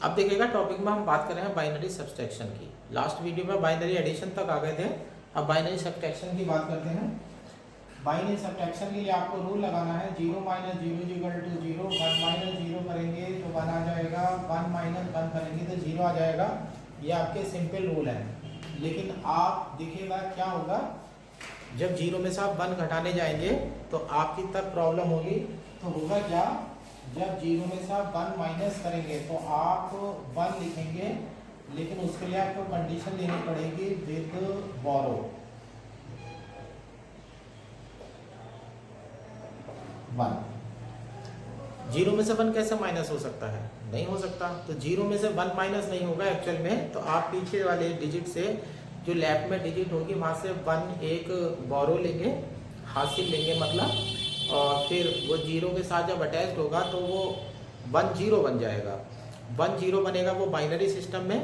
अब देखिएगा टॉपिक में हम बात कर रहे हैं बाइनरी सब्सट्रैक्शन की। लास्ट वीडियो में बाइनरी एडिशन तक आ गए थे, अब बाइनरी सब्सट्रैक्शन की बात करते हैं। बाइनरी सब्सट्रैक्शन के लिए आपको रूल लगाना है 0 - 0 = 0, 1 - 0 करेंगे तो 1 आ जाएगा, 1 - 1 करेंगे तो 0 आ जाएगा। ये आपके सिंपल रूल है। लेकिन आप देखिएगा क्या होगा, जब 0 में से आप 1 घटाने जाएंगे तो आपकी तब प्रॉब्लम होगी। तो होगा क्या, जब 0 में से आप 1 माइनस करेंगे तो आप 1 लिखेंगे, लेकिन उसके लिए आपको कंडीशन लेनी पड़ेगी विद बोरो 1। 0 में से 1 कैसे माइनस हो सकता है? नहीं हो सकता। तो 0 में से 1 माइनस नहीं होगा एक्चुअल में। तो आप पीछे वाले डिजिट से, जो लेफ्ट में डिजिट होगी वहाँ से 1 एक बोरो लेंगे, हासिल लेंगे मतलब, और फिर वो 0 के साथ जब अटैच होगा तो वो 1 0 बन जाएगा। 1 0 बनेगा वो बाइनरी सिस्टम में,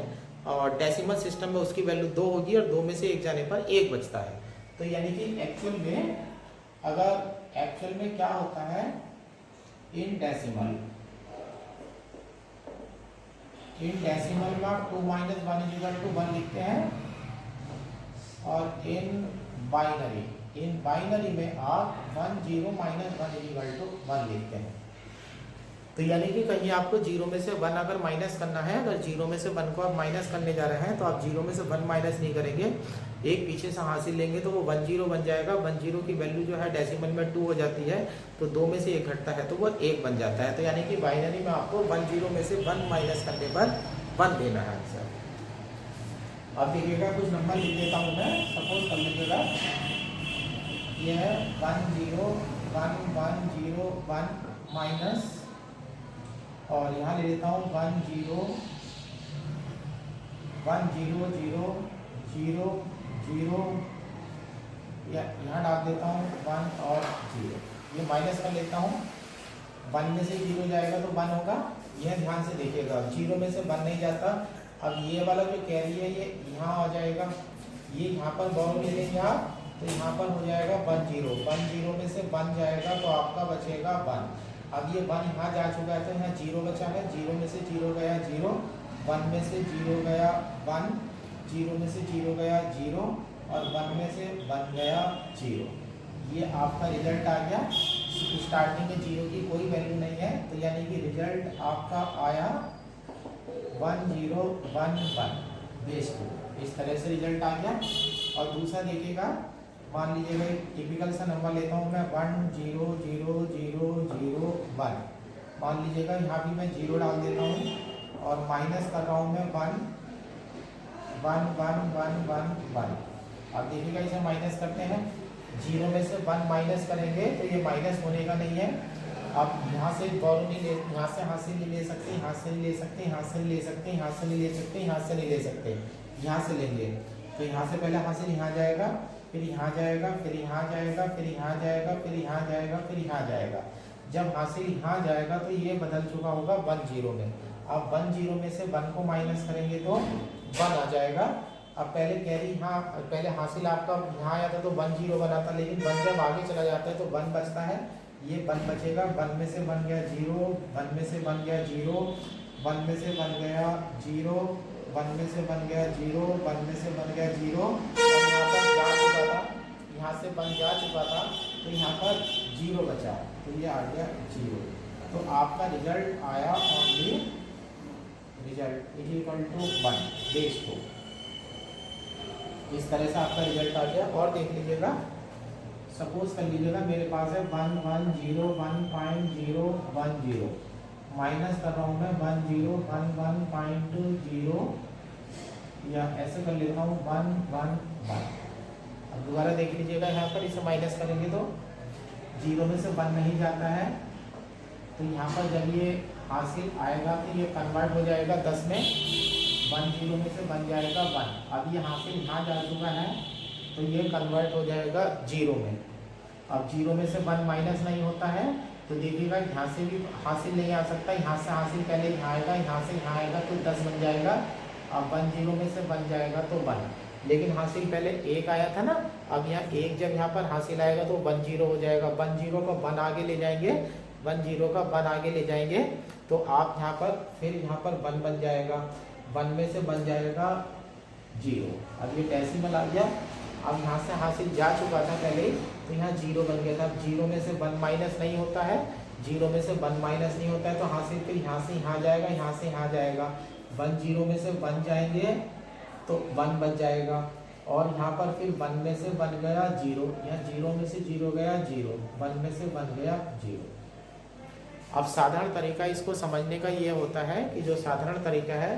और डेसिमल सिस्टम में उसकी वैल्यू 2 होगी और 2 में से 1 जाने पर 1 बचता है। तो यानी कि एक्चुअल में, अगर एक्चुअल में क्या होता है, इन डेसिमल में आप 2 - 1 = 1 लिखते हैं, और इन बाइनरी में आप 1 0 - 1 = 1 लिखते हैं। तो यानी कि कहीं आपको 0 में से 1 अगर माइनस करना है, अगर 0 में से 1 को आप माइनस करने जा रहे हैं तो आप 0 में से 1 माइनस नहीं करेंगे, एक पीछे से हासिल लेंगे तो वो 1 0 बन जाएगा। 1 0 की वैल्यू जो है डेसिमल में 2 हो जाती है, तो 2 में से 1 घटता है तो वो 1 बन जाता है। तो यानी कि बाइनरी में आपको 1 0 में से 1 माइनस करने पर 1 देना है आंसर। अब देखिएगा कुछ नंबर लिख देता हूँ मैं, सपोज कर लीजिएगा यह 1 0 1 1 0 1 माइनस, और यहाँ ले लेता हूँ 1 0 1 0 0 0 0, या यहाँ डाल देता हूँ 1 और 0, ये माइनस कर लेता हूँ। 1 में से 0 जाएगा तो 1 होगा, यह ध्यान से देखिएगा। 0 में से 1 नहीं जाता। अब ये वाला जो कैरी है ये यहाँ आ जाएगा, ये यहाँ पर बॉल ले लेंगे आप, तो यहाँ पर हो जाएगा 1 0। 1 0 में से 1 जाएगा तो आपका बचेगा 1। अब ये 1 यहाँ जा चुका है तो यहाँ 0 बचा है, 0 में से 0 गया 0, 1 में से 0 गया 1, 0 में से 0 गया 0, और 1 में से 1 गया 0। ये आपका रिजल्ट आ गया। स्टार्टिंग में 0 की कोई वैल्यू नहीं है, तो यानी कि रिजल्ट आपका आया 1 0 1 1 बेस 2। इस तरह से रिजल्ट आ गया। और दूसरा देखिएगा, मान लीजिएगा एक टिपिकल सा नंबर लेता हूँ मैं 1 0 0 0 0 1। मान लीजिएगा यहाँ भी मैं 0 डाल देता हूँ, और माइनस कर रहा हूँ मैं 1 1 1 1 1 1। अब देखिएगा इसे माइनस करते हैं, 0 में से 1 माइनस करेंगे तो ये माइनस होने का नहीं है। अब यहाँ से बोरो नहीं ले, यहाँ से हासिल नहीं ले सकते, यहाँ से नहीं ले सकते, यहाँ से नहीं ले सकते, यहाँ से नहीं ले सकते, यहाँ से नहीं ले सकते, यहाँ से लेंगे। तो यहाँ से पहले हासिल यहाँ जाएगा, फिर यहाँ जाएगा, फिर यहाँ जाएगा, फिर यहाँ जाएगा, फिर यहाँ जाएगा, फिर यहाँ जाएगा। जब हासिल यहाँ जाएगा तो ये बदल चुका होगा 1 0 में। अब 1 0 में से 1 को माइनस करेंगे तो 1 आ जाएगा। अब पहले कैरी यहाँ, पहले हासिल आपका यहाँ आया था तो 1 0 बना था, लेकिन 1 जब आगे चला जाता है तो 1 बचता है, ये 1 बचेगा। 1 में से 1 गया 0, 1 में से 1 गया 0, 1 में से 1 गया 0, 1 में से 1 गया 0, 1 में से 1 गया 0, और यहाँ पर जा चुका था, यहाँ से 1 जा चुका था तो यहाँ पर 0 बचा, तो ये आ गया 0। तो आपका रिजल्ट आया ओनली रिजल्ट = 1 बेस 2। इस तरह से आपका रिजल्ट आ गया। और देख लीजिएगा, सपोज कर लीजिएगा मेरे पास है 1 1 0 1.0 1 0, माइनस कर रहा हूँ मैं 1 0 1 1.0, या ऐसे कर लेता हूँ 1 1 1। अब दोबारा देख लीजिएगा, यहाँ पर इसे माइनस करेंगे तो 0 में से 1 नहीं जाता है, तो यहाँ पर जब ये हासिल आएगा तो ये कन्वर्ट हो जाएगा 10 में, 1 0 में से 1 जाएगा 1। अब ये हासिल यहाँ जा चुका है तो ये कन्वर्ट हो जाएगा 0 में। अब 0 में से 1 माइनस नहीं होता है, तो देखिएगा यहाँ से भी हासिल नहीं आ सकता, यहाँ से हासिल पहले यहाँ आएगा, यहाँ से यहाँ आएगा तो 10 बन जाएगा। अब 1 0 में से 1 जाएगा तो 1, लेकिन हासिल पहले 1 आया था ना, अब यहाँ 1 जब यहाँ पर हासिल आएगा तो 1 0 हो जाएगा। 1 0 को 1 आगे ले जाएंगे 1 0 का 1 आगे ले जाएंगे तो आप यहाँ पर फिर यहाँ पर 1 बन जाएगा, 1 में से बन जाएगा 0। अब ये डेसिमल आ गया। अब यहाँ से हासिल जा चुका था पहले, तो यहाँ 0 बन गया था। अब 0 में से 1 माइनस नहीं होता है, 0 में से 1 माइनस नहीं होता है, तो हासिल फिर यहाँ से यहाँ जाएगा, यहाँ से यहाँ जाएगा। 1 0 में से 1 जाएंगे तो 1 बच जाएगा, और यहाँ पर फिर 1 में से 1 गया 0, यहाँ 0 में से 0 गया 0, 1 में से 1 गया 0। अब साधारण तरीका इसको समझने का ये होता है कि जो साधारण तरीका है,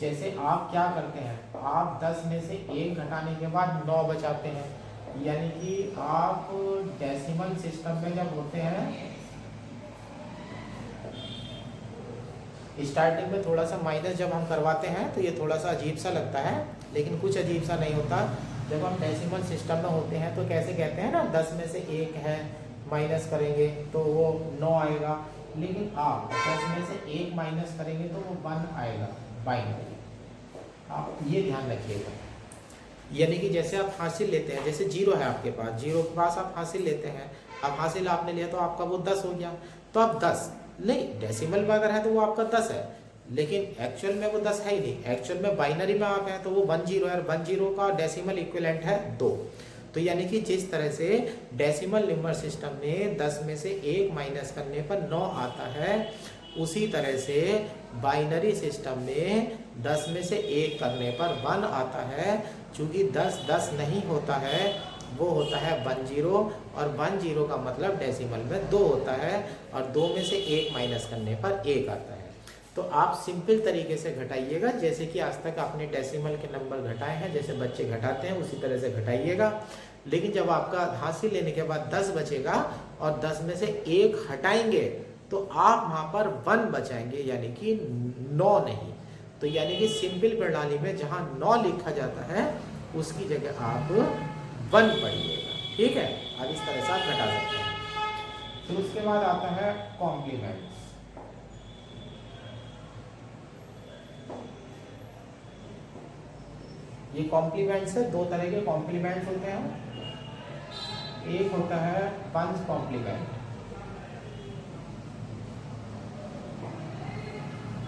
जैसे आप क्या करते हैं, आप 10 में से 1 घटाने के बाद 9 बचाते हैं, यानी कि आप डेसिमल सिस्टम में जब होते हैं स्टार्टिंग में थोड़ा सा माइनस जब हम करवाते हैं तो ये थोड़ा सा अजीब सा लगता है, लेकिन कुछ अजीब सा नहीं होता। जब हम डेसिमल सिस्टम में होते हैं तो कैसे कहते हैं ना, 10 में से 1 है, माइनस करेंगे तो वो 9 आएगा, लेकिन आप 10 में से 1 माइनस करेंगे तो वो 1 आएगा, बाइनरी। आप ये ध्यान रखिएगा। यानी कि जैसे आप हासिल लेते हैं, जैसे 0 है आपके पास, 0 के पास आप हासिल लेते हैं, अब हासिल आपने लिया तो आपका वो 10 हो गया, तो आप 10 नहीं, डेसिमल में अगर है तो वो आपका 10 है, लेकिन एक्चुअल में वो 10 है ही नहीं। एक्चुअल में बाइनरी में आप हैं तो वो 1 0 है, 1 0 का डेसिमल इक्विवेलेंट है 2। तो यानी कि जिस तरह से डेसिमल नंबर सिस्टम में 10 में से 1 माइनस करने पर 9 आता है, उसी तरह से बाइनरी सिस्टम में 10 में से 1 करने पर 1 आता है। चूँकि 10 10 नहीं होता है, वो होता है 1 0, और 1 0 का मतलब डेसिमल में 2 होता है, और 2 में से 1 माइनस करने पर 1 आता है। तो आप सिंपल तरीके से घटाइएगा, जैसे कि आज तक आपने डेसिमल के नंबर घटाए हैं, जैसे बच्चे घटाते हैं उसी तरह से घटाइएगा। लेकिन जब आपका हासिल लेने के बाद 10 बचेगा और 10 में से 1 हटाएंगे तो आप वहाँ पर 1 बचाएंगे, यानी कि 9 नहीं। तो यानी कि सिंपल प्रणाली में जहाँ 9 लिखा जाता है उसकी जगह आप 1 पढ़िएगा, ठीक है। अब इस तरह से आप घटा सकते हैं। फिर उसके बाद आता है कॉम्प्लीमेंट्स। ये कॉम्प्लीमेंट्स है, 2 तरह के कॉम्प्लीमेंट्स होते हैं। एक होता है वंस कॉम्प्लीमेंट।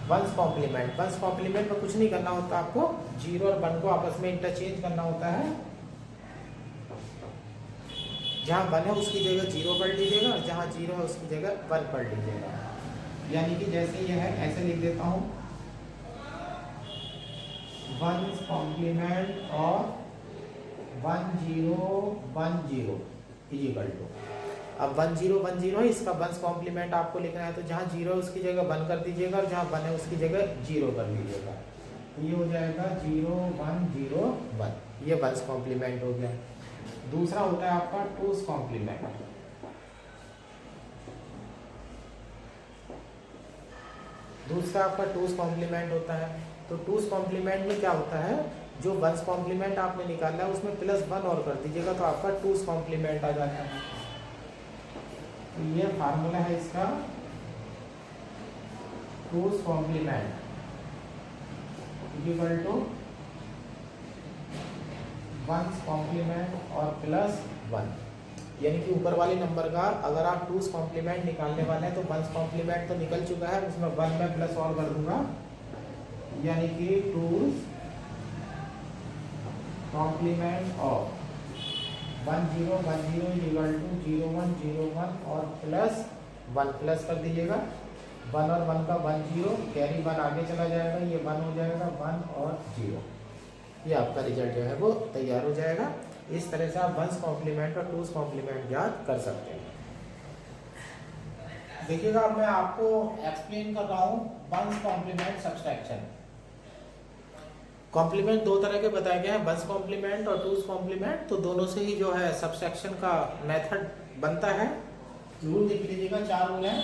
वंस कॉम्प्लीमेंट में कुछ नहीं करना होता आपको, 0 और 1 को आपस में इंटरचेंज करना होता है। जहाँ 1 है उसकी जगह 0 पढ़ लीजिएगा, और जहाँ 0 है उसकी जगह 1 पढ़ लीजिएगा। यानी कि जैसे ये है, ऐसे लिख देता हूँ, वंस कॉम्प्लीमेंट और 1 0 1 0 इक्वल टू। अब 1 0 1 0 है, इसका वंस कॉम्प्लीमेंट आपको लिखना है, तो जहाँ 0 है उसकी जगह 1 कर दीजिएगा, और जहाँ 1 है उसकी जगह 0 कर लीजिएगा। तो ये हो जाएगा 0 1 0 1, ये वंस कॉम्प्लीमेंट हो गया। दूसरा होता है आपका टूस कॉम्प्लीमेंट। दूसरा आपका टूस कॉम्प्लीमेंट होता है। तो टूस कॉम्प्लीमेंट में क्या होता है, जो वंस कॉम्प्लीमेंट आपने निकाला है उसमें +1 और कर दीजिएगा, तो आपका टूस कॉम्प्लीमेंट आ जाता है। तो ये फार्मूला है इसका, two's complement equal to one's complement और +1। यानी कि ऊपर वाले नंबर का अगर आप टूस कॉम्प्लीमेंट निकालने वाले हैं तो वंस कॉम्प्लीमेंट तो निकल चुका है, उसमें 1 में प्लस और कर दूंगा, यानी कि टूस कॉम्प्लीमेंट ऑफ 1 0 1 0 इक्वल टू 0 1 0 1 और +1 प्लस कर दीजिएगा। 1 और 1 का 1 0, कैरी 1 आगे चला जाएगा, ये 1 हो जाएगा, 1 और 0, ये आपका रिजल्ट जो है वो तैयार हो जाएगा। इस तरह से आप वंस कॉम्प्लीमेंट और टूस कॉम्प्लीमेंट याद कर सकते हैं। देखिएगा, अब मैं आपको एक्सप्लेन कर रहा हूँ वंस कॉम्प्लीमेंट सब्सट्रैक्शन। कॉम्प्लीमेंट 2 तरह के बताए गए हैं, वंस कॉम्प्लीमेंट और टूस कॉम्प्लीमेंट। तो दोनों से ही जो है सब्सट्रैक्शन का मेथड बनता है। रूल देख लीजिएगा, 4 रूल हैं।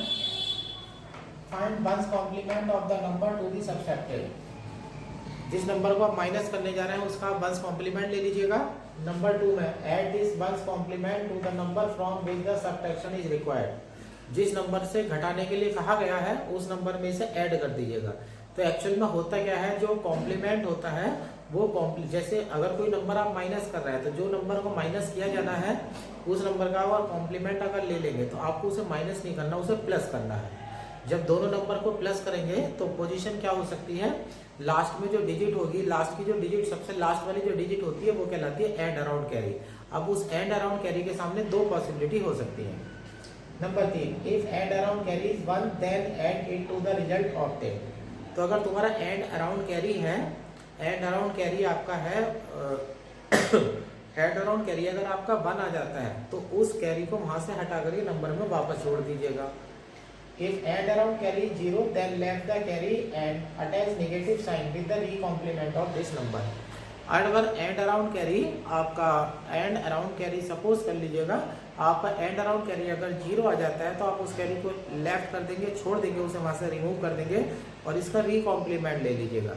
Find one's complement of the number to be subtracted. जिस नंबर को आप माइनस करने जा रहे हैं उसका वंस कॉम्प्लीमेंट ले लीजिएगा। नंबर 2 में add this one's complement to the number from which the subtraction is required. जिस नंबर से घटाने के लिए कहा गया है उस नंबर में से ऐड कर दीजिएगा। तो एक्चुअल में होता क्या है, जो कॉम्प्लीमेंट होता है वो जैसे अगर कोई नंबर आप माइनस कर रहे हैं तो जो नंबर को माइनस किया जाना है उस नंबर का और कॉम्प्लीमेंट अगर ले लेंगे तो आपको उसे माइनस नहीं करना, उसे प्लस करना है। जब दोनों नंबर को प्लस करेंगे तो पोजीशन क्या हो सकती है, लास्ट में जो डिजिट होगी, लास्ट की जो डिजिट सबसे लास्ट वाली जो डिजिट होती है वो कहलाती है एंड अराउंड कैरी। अब उस एंड अराउंड कैरी के सामने दो पॉसिबिलिटी हो सकती है। Number 3, if end around carry is 1 then add it to the result obtained. तो अगर तुम्हारा एंड अराउंड कैरी है, एंड अराउंड कैरी आपका है एंड अराउंड कैरी अगर आपका 1 आ जाता है तो उस कैरी को वहां से हटा करके नंबर में वापस जोड़ दीजिएगा। If end around carry 0 then left the carry and attach negative sign with the recomplement of this number. अगर एंड अराउंड कैरी आपका एंड अराउंड कैरी सपोज कर लीजिएगा, आपका एंड अराउंड कैरी अगर 0 आ जाता है तो आप उस कैरी को लेफ्ट कर देंगे, छोड़ देंगे, उसे वहां से रिमूव कर देंगे और इसका रीकॉम्प्लीमेंट ले लीजिएगा।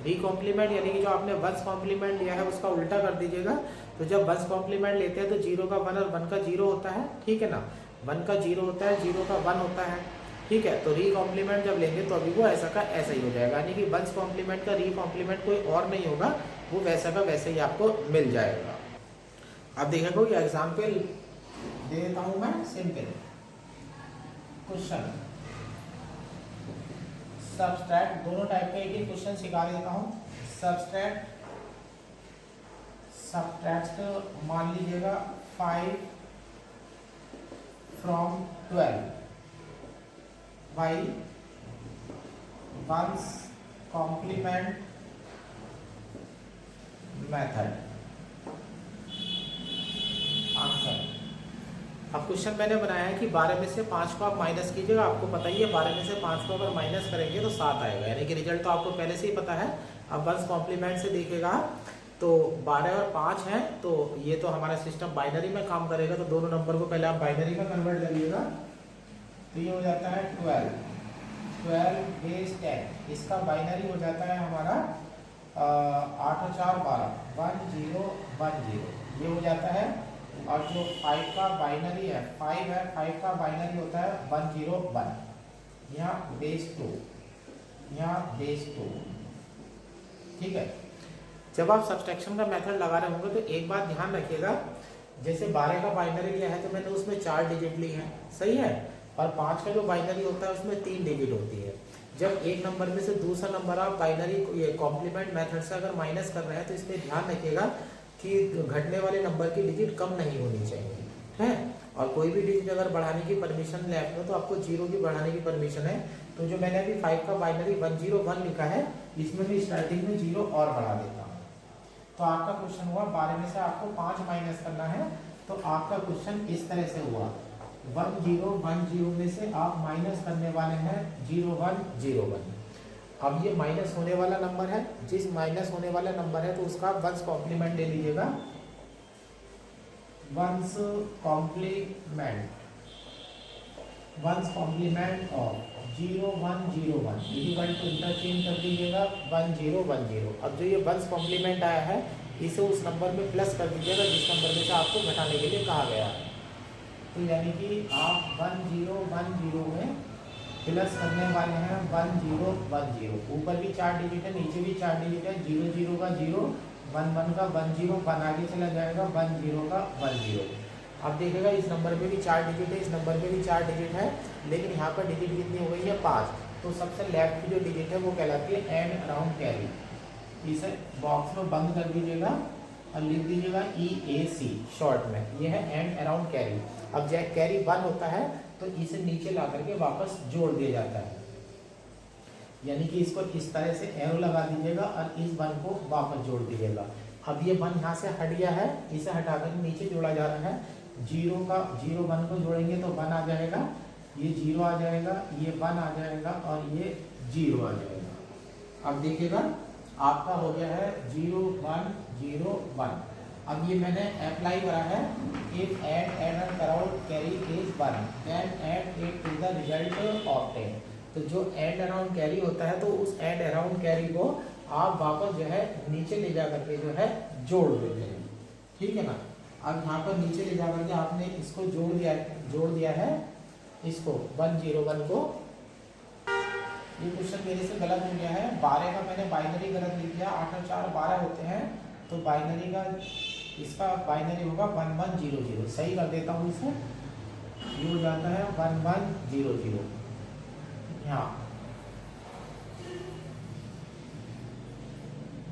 रीकॉम्प्लीमेंट यानी कि जो आपने वंस कॉम्प्लीमेंट लिया है उसका उल्टा कर दीजिएगा। तो जब वंस कॉम्प्लीमेंट लेते हैं तो 0 का 1 और 1 का 0 होता है, ठीक है ना, 1 का 0 होता है, 0 का 1 होता है, ठीक है। तो रीकॉम्प्लीमेंट जब लेंगे तो अभी वो ऐसा का ऐसा ही हो जाएगा, यानी कि वंस कॉम्प्लीमेंट का रीकॉम्प्लीमेंट कोई और नहीं होगा, वो वैसा का वैसे ही आपको मिल जाएगा। अब देखिएगा कोई एग्जाम्पल दे देता हूं मैं, सिंपल क्वेश्चन सबट्रैक्ट, दोनों टाइप का एक ही क्वेश्चन सिखा देता हूं। सबट्रैक्ट मान लीजिएगा 5 from 12 by one's complement method। Answer, अब क्वेश्चन मैंने बनाया है कि 12 में से 5 को आप माइनस कीजिएगा। आपको पता ही है 12 में से 5 को अगर माइनस करेंगे तो 7 आएगा, यानी कि रिजल्ट तो आपको पहले से ही पता है। अब वंस कॉम्प्लीमेंट से देखिएगा तो 12 और 5 है, तो ये तो हमारा सिस्टम बाइनरी में काम करेगा, तो दोनों नंबर को पहले आप बाइनरी में कन्वर्ट करिएगा। तो ये हो जाता है 12 बेस 10, इसका बाइनरी हो जाता है हमारा 8 और 4 12, 1 0 1 0 ये हो जाता है। और जो 5 का बाइनरी है 5 है, 5 का बाइनरी होता है 1 0 1, यहाँ बेस 2, यहाँ बेस 2, ठीक है। जब आप सब्सट्रैक्शन का मेथड लगा रहे होंगे तो एक बात ध्यान रखिएगा, जैसे 12 का बाइनरी लिया है तो मैंने उसमें 4 डिजिट ली है, सही है, और 5 का जो बाइनरी होता है उसमें 3 डिजिट होती है। जब एक नंबर में से दूसरा नंबर आप बाइनरी ये कॉम्प्लीमेंट मेथड से अगर माइनस कर रहे हैं तो इसमें ध्यान रखिएगा कि घटने वाले नंबर की डिजिट कम नहीं होनी चाहिए, है। और कोई भी डिजिट अगर बढ़ाने की परमिशन लेफ्ट में तो आपको 0 की बढ़ाने की परमिशन है। तो जो मैंने अभी 5 का बाइनरी 1 0 1 लिखा है, इसमें भी स्टार्टिंग में 0 और बढ़ा देता हूँ। तो आपका क्वेश्चन हुआ 12 में से आपको 5 माइनस करना है, तो आपका क्वेश्चन इस तरह से हुआ 1 0 1 0 में से आप माइनस करने वाले हैं 0 1 0 1। अब ये माइनस होने वाला नंबर है, जिस माइनस होने वाला नंबर है तो उसका वंस कॉम्प्लीमेंट ले लीजिएगा। One's complement of 0 1 0 1 equal to interchange कर दीजिएगा 1 0 1 0। अब जो ये वंस कॉम्प्लीमेंट आया है इसे उस नंबर में प्लस कर दीजिएगा जिस नंबर में से आपको घटाने के लिए कहा गया है। तो यानी कि आप 1 0 1 0 में प्लस करने वाले हैं 1 0 1 0। ऊपर भी 4 डिजिट है, नीचे भी 4 डिजिट है, 0 0 का 0, 1 1 का 1 0, 1 आगे चला जाएगा 1 0 का 1 0। अब देखिएगा इस नंबर में भी 4 डिजिट है, इस नंबर में भी 4 डिजिट है, लेकिन यहाँ पर डिजिट कितनी हो गई है 5। तो सबसे लेफ्ट की जो डिजिट है वो कहलाती है एंड अराउंड कैरी। इसे बॉक्स में बंद कर दीजिएगा और लिख दीजिएगा EAC शॉर्ट में, ये है एंड अराउंड कैरी। अब जब कैरी 1 होता है तो इसे नीचे ला करके वापस जोड़ दिया जाता है, यानी कि इसको इस तरह से एरो लगा दीजिएगा और इस 1 को वापस जोड़ दीजिएगा। अब ये 1 यहाँ से हट गया है, इसे हटाकर नीचे जोड़ा जा रहा है। 0 1 को जोड़ेंगे तो 1 आ जाएगा, ये 0 आ जाएगा, ये 1 आ जाएगा और ये 0 आ जाएगा। अब देखिएगा आपका हो गया है 0 1 0 1। अब ये मैंने अप्लाई करा है if end around carry is 1 then add it to the result obtain. तो जो एंड अराउंड कैरी होता है तो उस एंड अराउंड कैरी को आप वापस जो है नीचे ले जा करके जो है जोड़ देते हैं, ठीक है ना। अब यहाँ पर नीचे ले जा करके आपने इसको जोड़ दिया है, इसको 1 0 1 को ये क्वेश्चन मेरे से गलत हो गया है। 12 का मैंने बाइनरी गलत लिख दिया, 8 और 4 12 होते हैं, तो बाइनरी का इसका बाइनरी होगा 1100। सही कर देता हूँ इसे, ये हो जाता है 1100 यहाँ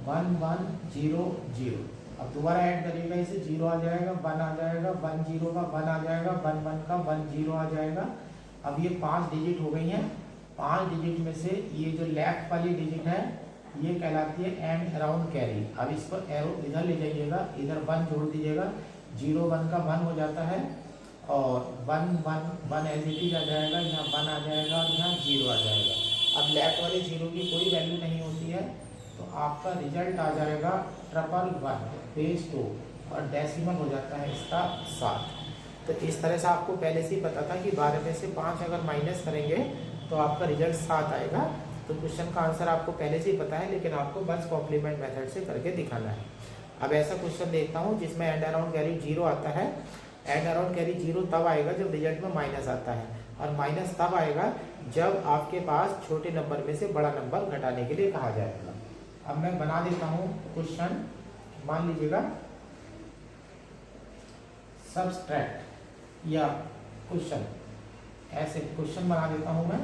1100। अब दोबारा ऐड करिएगा इसे, 0 आ जाएगा, 1 आ जाएगा, 10 का 1 आ जाएगा, 11 का 10 आ जाएगा। अब ये 5 डिजिट हो गई हैं। 5 डिजिट में से ये जो लेफ्ट वाली डिजिट है ये कहलाती है एंड अराउंड कैरी। अब इस पर एरो इधर ले जाइएगा, इधर 1 जोड़ दीजिएगा, 0 1 का 1 हो जाता है, और 1 1 1 एज इट इज आ जाएगा, यहाँ 1 आ जाएगा और यहाँ 0 आ जाएगा। अब लेफ्ट वाले 0 की कोई वैल्यू नहीं होती है, तो आपका रिजल्ट आ जाएगा 111/2 और डेसिमल हो जाता है इसका 7। तो इस तरह से आपको पहले से ही पता था कि 12 में से 5 अगर माइनस करेंगे तो आपका रिजल्ट 7 आएगा। तो क्वेश्चन का आंसर आपको पहले से ही पता है, लेकिन आपको बस कॉम्प्लीमेंट मेथड से करके दिखाना है। अब ऐसा क्वेश्चन देखता हूँ जिसमें एंड अराउंड कैरी 0 आता है। एंड अराउंड कैरी 0 तब आएगा जब रिजल्ट में माइनस आता है, और माइनस तब आएगा जब आपके पास छोटे नंबर में से बड़ा नंबर घटाने के लिए कहा जाएगा। अब मैं बना देता हूँ क्वेश्चन, मान लीजिएगा सब्सट्रैक्ट या क्वेश्चन, ऐसे क्वेश्चन बना देता हूँ मैं।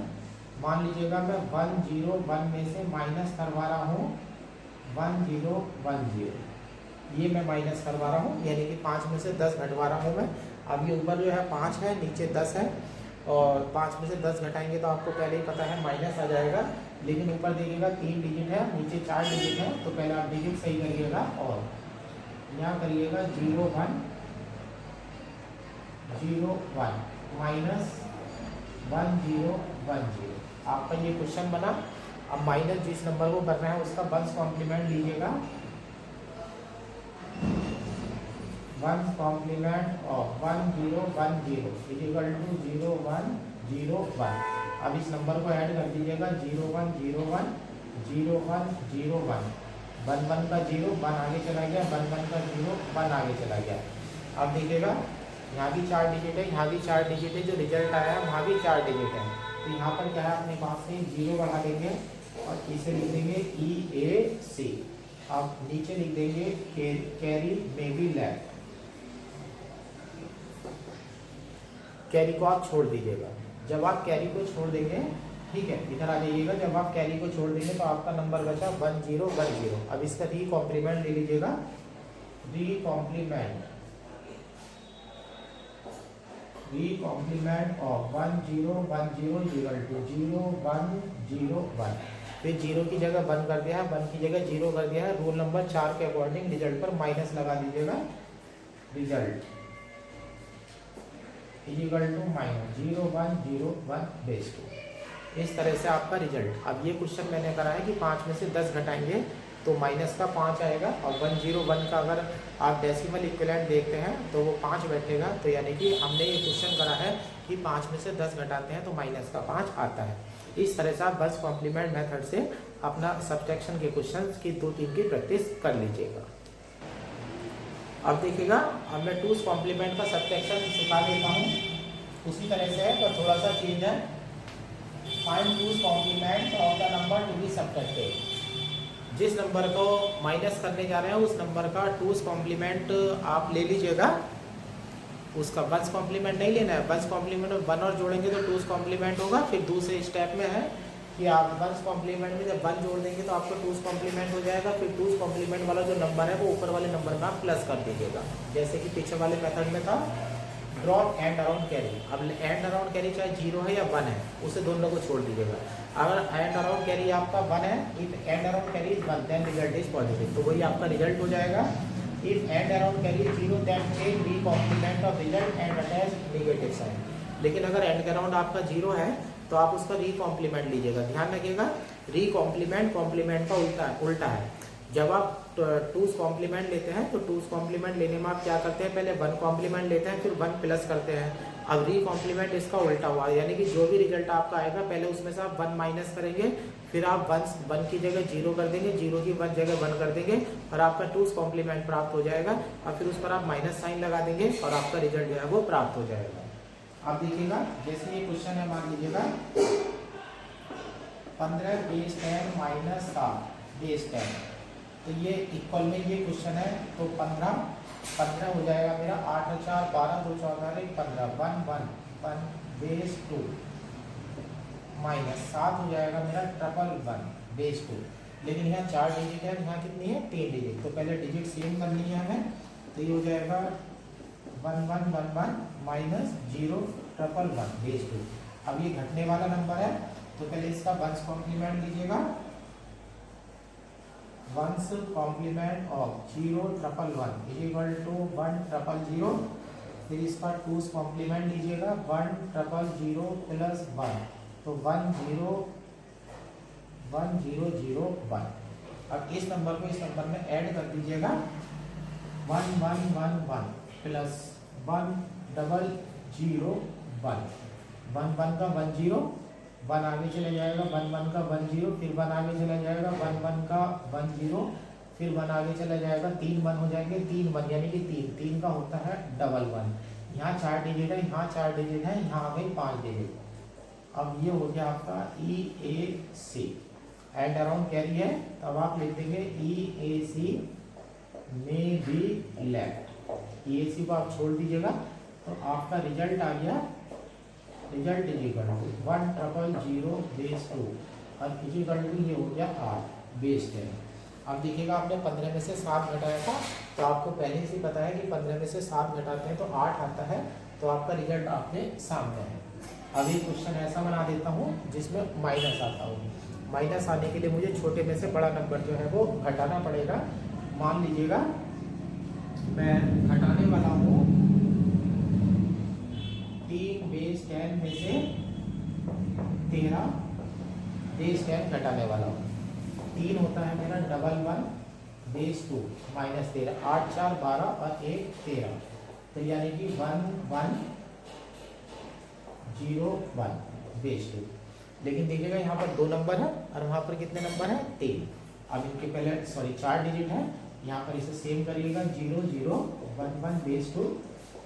मान लीजिएगा मैं 101 में से माइनस करवा रहा हूँ 1010, ये मैं माइनस करवा रहा हूँ, यानी कि 5 में से 10 घटवा रहा हूँ मैं। अब ये ऊपर जो है 5 है, नीचे 10 है, और 5 में से 10 घटाएंगे तो आपको पहले ही पता है माइनस आ जाएगा। लेकिन ऊपर देखिएगा 3 डिजिट है, नीचे 4 डिजिट है, तो पहले आप डिजिट सही करिएगा और यहाँ करिएगा 01 01 माइनस 1010। आपका ये क्वेश्चन बना। अब माइनस जिस नंबर को करना है उसका 1s कॉम्प्लीमेंट लीजिएगा, 1s complement of 1010 equal to 0101। अब इस नंबर को ऐड कर दीजिएगा, 0101 0101, 11 का 0 1 आगे चला गया, 11 का 0 1 आगे चला गया। अब देखिएगा यहाँ भी 4 डिजिट है, यहाँ भी 4 डिजिट है, जो रिजल्ट आया है वहाँ भी 4 डिजिट है। तो यहाँ पर क्या है, अपने पास से 0 बढ़ा देंगे और इसे लिख देंगे EAC। अब नीचे लिख देंगे carry may be left, carry को आप छोड़ दीजिएगा। जब आप कैरी को छोड़ देंगे, ठीक है, इधर आ जाइएगा, जब आप कैरी को छोड़ देंगे तो आपका नंबर बचा 1010। अब इसका री कॉम्प्लीमेंट ले लीजिएगा, री कॉम्प्लीमेंट ऑफ 1010 इक्वल टू 0101। फिर 0 की जगह 1 कर दिया है, 1 की जगह 0 कर दिया है। रूल नंबर 4 के अकॉर्डिंग रिजल्ट पर माइनस लगा दीजिएगा, रिजल्ट इक्वल टू माइनस 0101/2। इस तरह से आपका रिजल्ट। अब ये क्वेश्चन मैंने करा है कि 5 में से 10 घटाएंगे तो माइनस का 5 आएगा, और 101 का अगर आप डेसिमल इक्विवेलेंट देखते हैं तो वो 5 बैठेगा। तो यानी कि हमने ये क्वेश्चन करा है कि 5 में से 10 घटाते हैं तो माइनस का 5 आता है। इस तरह से आप बस कॉम्प्लीमेंट मेथड से अपना सब्ट्रैक्शन के क्वेश्चन की 2-3 की प्रैक्टिस कर लीजिएगा। अब देखिएगा, अब मैं 2s कॉम्प्लीमेंट का सब्ट्रैक्शन सिखा देता हूँ। उसी तरह से है पर थोड़ा सा चेंज है। Find 2s complement of the number to be subtracted. जिस नंबर को माइनस करने जा रहे हैं उस नंबर का 2s कॉम्प्लीमेंट आप ले लीजिएगा। उसका 1s कॉम्प्लीमेंट नहीं लेना है, 1s कॉम्प्लीमेंट में 1 और जोड़ेंगे तो 2s कॉम्प्लीमेंट होगा। फिर दूसरे स्टेप में है कि आप 1s कॉम्प्लीमेंट में जब 1 जोड़ देंगे तो आपको 2s कॉम्प्लीमेंट हो जाएगा। फिर 2s कॉम्प्लीमेंट वाला जो नंबर है वो ऊपर वाले नंबर में आप प्लस कर दीजिएगा, जैसे कि पीछे वाले मेथड में था ड्रॉप एंड अराउंड कैरी। अब एंड अराउंड कैरी चाहे 0 है या 1 है, उसे दोनों को छोड़ दीजिएगा। अगर एंड अराउंड कैरी आपका 1 है, if end around carry is 1 then result is positive, तो वही आपका रिजल्ट हो जाएगा। If end around carry 0 then take recomplement of result and attach negative sign. लेकिन अगर एंड अराउंड आपका 0 है तो आप उसका री कॉम्प्लीमेंट लीजिएगा। ध्यान रखिएगा, री कॉम्प्लीमेंट कॉम्प्लीमेंट का उल्टा है। जब आप 2s कॉम्प्लीमेंट लेते हैं तो 2s कॉम्प्लीमेंट लेने में आप क्या करते हैं, पहले 1 कॉम्प्लीमेंट लेते हैं, फिर 1 प्लस करते हैं। अब री कॉम्प्लीमेंट इसका उल्टा हुआ, यानी कि जो भी रिजल्ट आपका आएगा पहले उसमें से आप 1 माइनस करेंगे, फिर आप 1 की जगह 0 कर देंगे, 0 की 1 जगह 1 कर देंगे और आपका 2s कॉम्प्लीमेंट प्राप्त हो जाएगा। और फिर उस पर आप माइनस साइन लगा देंगे और आपका रिजल्ट जो है वो प्राप्त हो जाएगा। अब देखिएगा, जैसे ये क्वेश्चन है, मान लीजिएगा 15 बेस 10 माइनस 7 बेस 10, तो ये इक्वल में ये क्वेश्चन है, तो 15 हो जाएगा मेरा, 8 और 4 12, 2 14 15, 1 1 1 बेस 2 माइनस 7 हो जाएगा मेरा 1 बेस 2। लेकिन यहाँ 4 डिजिट है, यहाँ कितनी है 3 डिजिट, तो पहले डिजिट सेम करनी है हमें, तो ये हो जाएगा 1 1 1 1 माइनस 0 1 1 बेस 2। अब ये घटने वाला नंबर है, तो पहले इसका वंस कॉम्प्लीमेंट लीजिएगा, one's complement of 0 1 1 is equal to 1 0 0, फिर इसका टूस कॉम्प्लीमेंट लीजिएगा 1 0 0 प्लस 1, तो 1 0 1 0 0 1। अब इस नंबर को इस नंबर में ऐड कर दीजिएगा, 1 1 1 1 प्लस 1 0 0 1, 1 1 का 1 0, 1 आगे चला जाएगा, 1 1 का 1 0, फिर 1 आगे चला जाएगा, 1 1 का 1 0, फिर 1 आगे चला जाएगा, 3 1 हो जाएंगे, 3 1 यानी कि 3 का होता है 1 1। यहाँ 4 डिजिट है, यहाँ 4 डिजिट है, यहाँ आ गई 5 डिजिट। अब ये हो गया आपका ई ए सी, एंड अराउंड कैरी है, तब आप लिख देंगे ई ए सी में बी लेफ्ट, ई ए सी को आप छोड़ दीजिएगा, तो आपका रिजल्ट आ गया, result is equal to 1 0 0 base 2 और इज इक्वल टू ये हो गया 8 बेस 10। अब देखिएगा आपने 15 में से 7 घटाया था, तो आपको पहले से पता है कि 15 में से 7 घटाते हैं तो 8 आता है, तो आपका रिजल्ट आपके सामने है। अब ये क्वेश्चन ऐसा बना देता हूँ जिसमें माइनस आता हो, माइनस आने के लिए मुझे छोटे में से बड़ा नंबर जो है वो घटाना पड़ेगा। मान लीजिएगा मैं घटाने वाला हूँ 3 बेस 10 में से 13 बेस 10 घटाने वाला हूँ। 3 होता है मेरा 1 1 बेस 2 माइनस 13, 8 4 12 और 1 13, तो यानी कि 1 1 0 1 बेस 2। लेकिन देखिएगा यहाँ पर 2 नंबर है और वहाँ पर कितने नंबर है 3। अब इनके पहले 4 डिजिट है, यहाँ पर इसे सेम करिएगा 0 0 1 1 बेस 2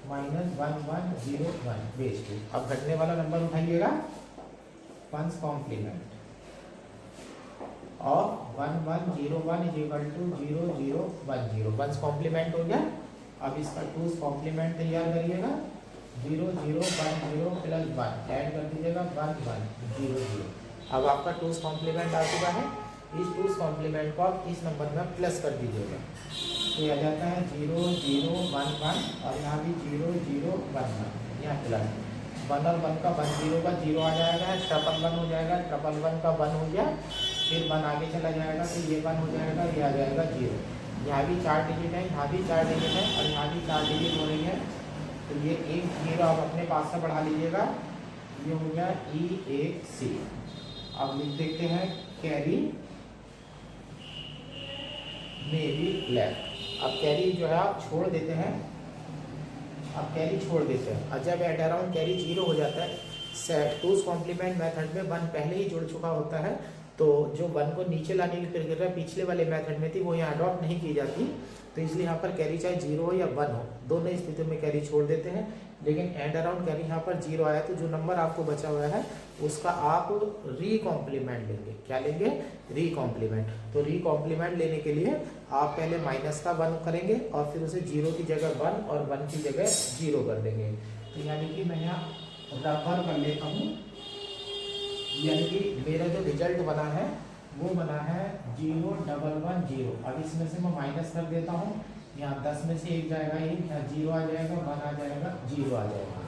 माइनस 1 1 0 1 बेस 2। अब घटने वाला नंबर उठाइएगा, one's complement of 1 1 0 1 is equal to 0 0 1 0, one's complement हो गया। अब इसका टूस कॉम्प्लीमेंट तैयार करिएगा, 0 0 1 0 प्लस 1 ऐड कर दीजिएगा 1 1 0 0। अब आपका टूस कॉम्प्लीमेंट आ चुका है, इस टूस कॉम्प्लीमेंट को आप इस नंबर में प्लस कर दीजिएगा, तो ये आ जाता है 0 0 1 1 और यहाँ भी 0 0 1 1, यहाँ प्लस 1 और 1 का 1 0 का 0 आ जाएगा, 1 1 हो जाएगा, 1 1 का 1 हो गया, फिर 1 आगे चला जाएगा तो ये 1 हो जाएगा, ये आ जाएगा 0। यहाँ भी 4 डिजिट है, यहाँ भी 4 डिजिट है और यहाँ भी 4 डिजिट हो रही है, तो ये एक 0 आप अपने पास से बढ़ा लीजिएगा, ये हो गया ई ए सी। अब लिख देखते हैं कैरी में बी लेफ्ट। अब कैरी जो है आप छोड़ देते हैं, अब कैरी छोड़ देते हैं, और जब एट अराउंड कैरी 0 हो जाता है, सेट टूस कॉम्प्लीमेंट मेथड में 1 पहले ही जुड़ चुका होता है, तो जो 1 को नीचे लाने की प्रक्रिया पिछले वाले मेथड में थी वो यहाँ अडॉप्ट नहीं की जाती, तो इसलिए यहाँ पर कैरी चाहे 0 हो या 1 हो, दोनों स्थितियों में कैरी छोड़ देते हैं। लेकिन एंड अराउंड कैरी यहाँ पर 0 आया, तो जो नंबर आपको बचा हुआ है उसका आप री कॉम्प्लीमेंट लेंगे। क्या लेंगे? री कॉम्प्लीमेंट। तो री कॉम्प्लीमेंट लेने के लिए आप पहले माइनस का 1 करेंगे और फिर उसे 0 की जगह 1 और 1 की जगह 0 कर देंगे। तो यानी कि मैं यहाँ रबर कर लेता हूँ, यानी कि मेरा जो रिजल्ट बना है वो बना है 0 1 1 0। अब इसमें से मैं माइनस कर देता हूँ, यहाँ 10 में से 1 जाएगा, ये यहाँ 0 आ जाएगा, 1 आ जाएगा, 0 आ जाएगा।